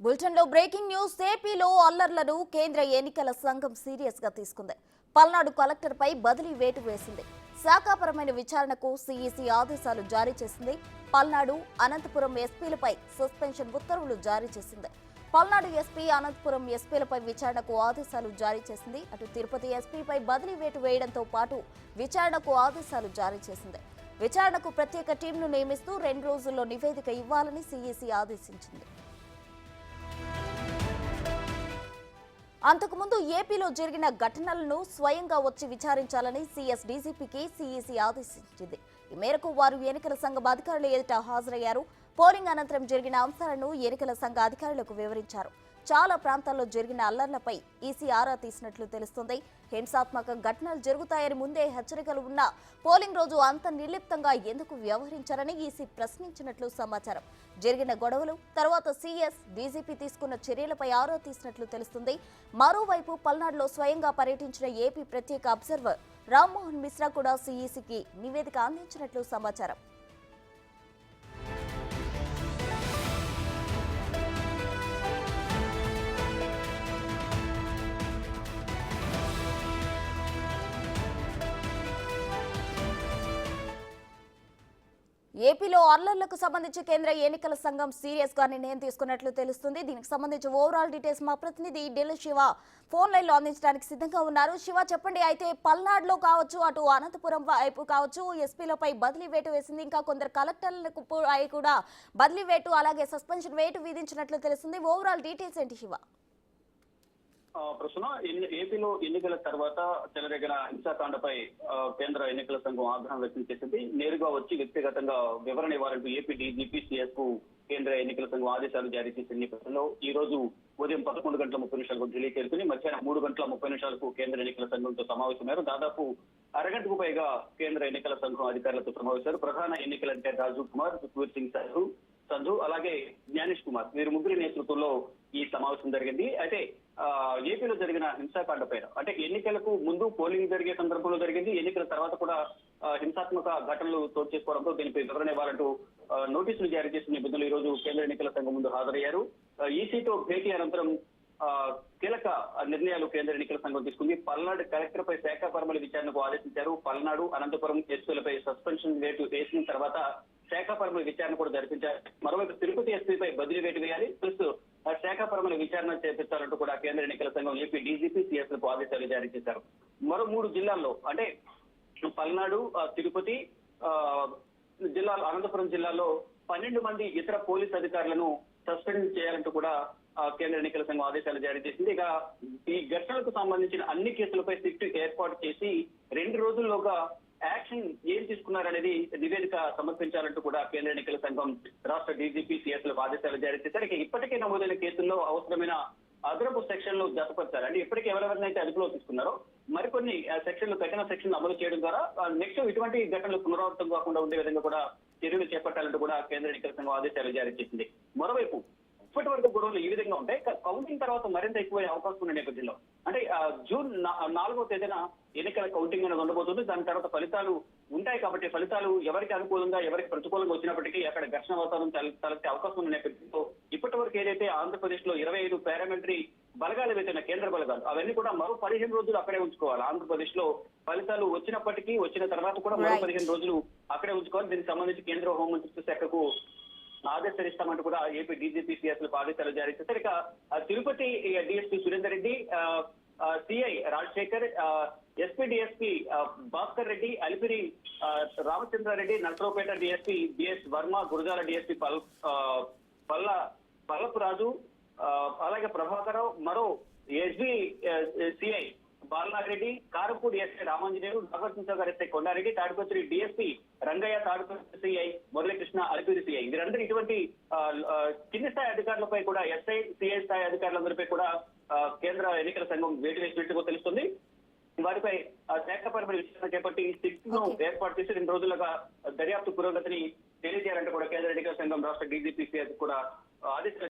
Bulletin లో breaking news. ఏపీలో అల్లర్లను కేంద్ర ఎన్నికల సంఘం సీరియస్ గా తీసుకుంది. పల్నాడు కలెక్టర్ పై బదిలీ వేటు వేసింది. శాఖాపరమైన విచారణకు సీఈసీ ఆదేశాలు జారీ చేసింది. పల్నాడు, అనంతపురం ఎస్పీలపై సస్పెన్షన్ ఉత్తర్వులు జారీ చేసింది. పల్నాడు ఎస్పీ, అనంతపురం ఎస్పీలపై విచారణకు ఆదేశాలు జారీ చేసింది. అటు తిరుపతి ఎస్పీపై బదిలీ వేటు వేయడంతో పాటు విచారణకు ఆదేశాలు జారీ చేసింది. విచారణకు ప్రత్యేక టీంను నియమిస్తూ 2 రోజుల్లో నివేదిక ఇవ్వాలని సీఈసీ ఆదేశించింది. అంతకుముందు ఏపీలో జరిగిన ఘటనలను స్వయంగా వచ్చి విచారించాలని సీఎస్ డీజీపీకి సీఈసీ ఆదేశించింది. ఈ మేరకు వారు ఎన్నికల సంఘం అధికారుల ఎదుట హాజరయ్యారు. పోలింగ్ అనంతరం జరిగిన అంశాలను ఎన్నికల సంఘ అధికారులకు వివరించారు. చాలా ప్రాంతాల్లో జరిగిన అల్లర్లపై ఈసీ ఆరా తీసినట్లు తెలుస్తోంది. హింసాత్మక ఘటనలు జరుగుతాయని ముందే హెచ్చరికలు ఉన్నా పోలింగ్ రోజు అంత నిర్లిప్తంగా ఎందుకు వ్యవహరించారని ఈసీ ప్రశ్నించినట్లు సమాచారం. జరిగిన గొడవలు తర్వాత సీఎస్, డీజీపీ తీసుకున్న చర్యలపై ఆరా తీసినట్లు తెలుస్తుంది. మరోవైపు పల్నాడులో స్వయంగా పర్యటించిన ఏపీ ప్రత్యేక అబ్జర్వర్ రామ్మోహన్ మిశ్రా కూడా సీఈసీకి నివేదిక అందించినట్లు సమాచారం. ఏపీలో అల్లర్లకు సంబంధించి కేంద్ర ఎన్నికల సంఘం సీరియస్ గా నిర్ణయం తీసుకున్నట్లు తెలుస్తుంది. దీనికి సంబంధించి ఓవరాల్ డీటెయిల్స్ మా ప్రతినిధి ఢిల్లీ శివ ఫోన్ లైన్ లో అందించడానికి సిద్ధంగా ఉన్నారు. శివ, చెప్పండి. అయితే పల్నాడులో కావచ్చు, అటు అనంతపురం వైపు కావచ్చు, ఎస్పీలపై బదిలీ వేటు వేసింది. ఇంకా కొందరు కలెక్టర్లకు కూడా బదిలీ వేటు, అలాగే సస్పెన్షన్ వేటు విధించినట్లు తెలుస్తుంది. ఓవరాల్ డీటెయిల్స్ ఏంటి శివ? ప్రశ్న ఏపీలో ఎన్నికల తర్వాత చెలరేగిన హింసాకాండపై కేంద్ర ఎన్నికల సంఘం ఆగ్రహం వ్యక్తం చేసింది. నేరుగా వచ్చి వ్యక్తిగతంగా వివరణ ఇవ్వాలంటూ ఏపీ డీజీపీ సీఎస్ కు కేంద్ర ఎన్నికల సంఘం ఆదేశాలు జారీ చేసిన నేపథ్యంలో ఈ రోజు ఉదయం 11:30 ఢిల్లీ చేరుకుని మధ్యాహ్నం 3:30 కేంద్ర ఎన్నికల సంఘంతో సమావేశమయ్యారు. దాదాపు అరగంటకు పైగా కేంద్ర ఎన్నికల సంఘం అధికారులతో సమావేశారు. ప్రధాన ఎన్నికల అధికారి రాజీవ్ కుమార్, సుఖ్వీర్ సింగ్ సంధు, అలాగే జ్ఞానేష్ కుమార్, వీరు ముగ్గురి నేతృత్వంలో ఈ సమావేశం జరిగింది. అయితే ఏపీలో జరిగిన హింసాకాండ పైన, అంటే ఎన్నికలకు ముందు పోలింగ్ జరిగే సందర్భంలో జరిగింది, ఎన్నికల తర్వాత కూడా హింసాత్మక ఘటనలు చోటు చేసుకోవడంతో దీనిపై వివరణ ఇవ్వాలంటూ నోటీసులు జారీ చేసిన నేపథ్యంలో ఈ రోజు కేంద్ర ఎన్నికల సంఘం ముందు హాజరయ్యారు. ఈసీతో భేటీ అనంతరం కీలక నిర్ణయాలు కేంద్ర ఎన్నికల సంఘం తీసుకుంది. పల్నాడు కలెక్టర్ పై శాఖాపరమైన విచారణకు ఆదేశించారు. పల్నాడు, అనంతపురం ఎస్పీలపై సస్పెన్షన్ వేటు వేసిన తర్వాత శాఖాపరమైన విచారణ కూడా జరిపించారు. మరోవైపు తిరుపతి ఎస్పీపై బదిలీ వేటు వేయాలి, ప్లస్ శాఖాపరమైన విచారణ చేపిస్తారంటూ కూడా కేంద్ర ఎన్నికల సంఘం ఏపీ డీజీపీ సీఎస్ లకు ఆదేశాలు జారీ చేశారు. మరో 3 జిల్లాల్లో, అంటే పల్నాడు, తిరుపతి జిల్లాలో, అనంతపురం జిల్లాలో 12 మంది ఇతర పోలీస్ అధికారులను సస్పెండ్ చేయాలంటూ కూడా కేంద్ర ఎన్నికల సంఘం ఆదేశాలు జారీ చేసింది. ఇక ఈ ఘటనలకు సంబంధించిన అన్ని కేసులపై సిట్ ఏర్పాటు చేసి 2 రోజుల్లోగా యాక్షన్ ఏం తీసుకున్నారనేది నివేదిక సమర్పించాలంటూ కూడా కేంద్ర ఎన్నికల సంఘం రాష్ట్ర డీజీపీ సీఎస్ లకు ఆదేశాలు జారీ చేశారు. ఇక ఇప్పటికే నమోదైన కేసుల్లో అవసరమైన అదనపు సెక్షన్లు జతపరిచారు. అంటే ఇప్పటికే ఎవరెవరినైతే అదుపులో తీసుకున్నారో మరికొన్ని సెక్షన్లు, కఠిన సెక్షన్లు అమలు చేయడం ద్వారా నెక్స్ట్ ఇటువంటి ఘటనలు పునరావృతం కాకుండా ఉండే విధంగా కూడా చర్యలు చేపట్టాలంటూ కూడా కేంద్ర ఎన్నికల సంఘం ఆదేశాలు జారీ చేసింది. మరోవైపు ఇప్పటి వరకు గొడవలు ఈ విధంగా ఉంటాయి. కౌంటింగ్ తర్వాత మరింత ఎక్కువే అవకాశం ఉన్న నేపథ్యంలో, అంటే జూన్ 4వ తేదీన ఎన్నికల కౌంటింగ్ అనేది ఉండబోతుంది. దాని తర్వాత ఫలితాలు ఉంటాయి కాబట్టి ఫలితాలు ఎవరికి అనుకూలంగా, ఎవరికి ప్రతికూలంగా వచ్చినప్పటికీ అక్కడ ఘర్షణ వాతావరణం తలెత్తే అవకాశం ఉన్న నేపథ్యంలో ఇప్పటి వరకు ఏదైతే ఆంధ్రప్రదేశ్ లో 25 పారామిలిటరీ బలగాలు ఏవైతే కేంద్ర బలగాలు, అవన్నీ కూడా మరో 15 రోజులు అక్కడే ఉంచుకోవాలి. ఆంధ్రప్రదేశ్ లో ఫలితాలు వచ్చినప్పటికీ, వచ్చిన తర్వాత కూడా మరో 15 రోజులు అక్కడే ఉంచుకోవాలి. దీనికి సంబంధించి కేంద్ర హోంమంత్రిత్వ శాఖకు ఆదేశాలు ఇస్తామంటూ కూడా ఏపీ డీజీపీ సీఎస్ లకు ఆదేశాలు జారీ చేశారు. ఇక Tirupati DSP Surender Reddy, CI Rajasekhar, SP DSP Bhaskar Reddy, Alipiri Ramachandra Reddy, Narasaraopet DSP BS Varma, Gurazala DSP Pallapu Raju, అలాగే ప్రభాకరరావు, మరో SB CI Balanagi Reddy, Karempudi SI Ramanjaneyulu, Nagarjuna Sagar SI Konda Reddy, Tadipatri DSP Rangaiah, Tadipatri CI Murali Krishna, Alipiri CI, వీరందరూ ఇటువంటి కింది స్థాయి అధికారులపై కూడా, ఎస్ఐ, సిఐ స్థాయి అధికారులందరిపై కూడా కేంద్ర ఎన్నికల సంఘం వేటు వేసినట్టుగా తెలుస్తుంది. వారిపై శాఖాపరమైన విచారణ చేపట్టి సిట్ ను ఏర్పాటు చేసి 2 రోజులుగా దర్యాప్తు పురోగతిని తెలియజేయాలంటే కూడా కేంద్ర ఎన్నికల సంఘం రాష్ట్ర డీజీపీ సీఎస్ కూడా ఆదేశాలు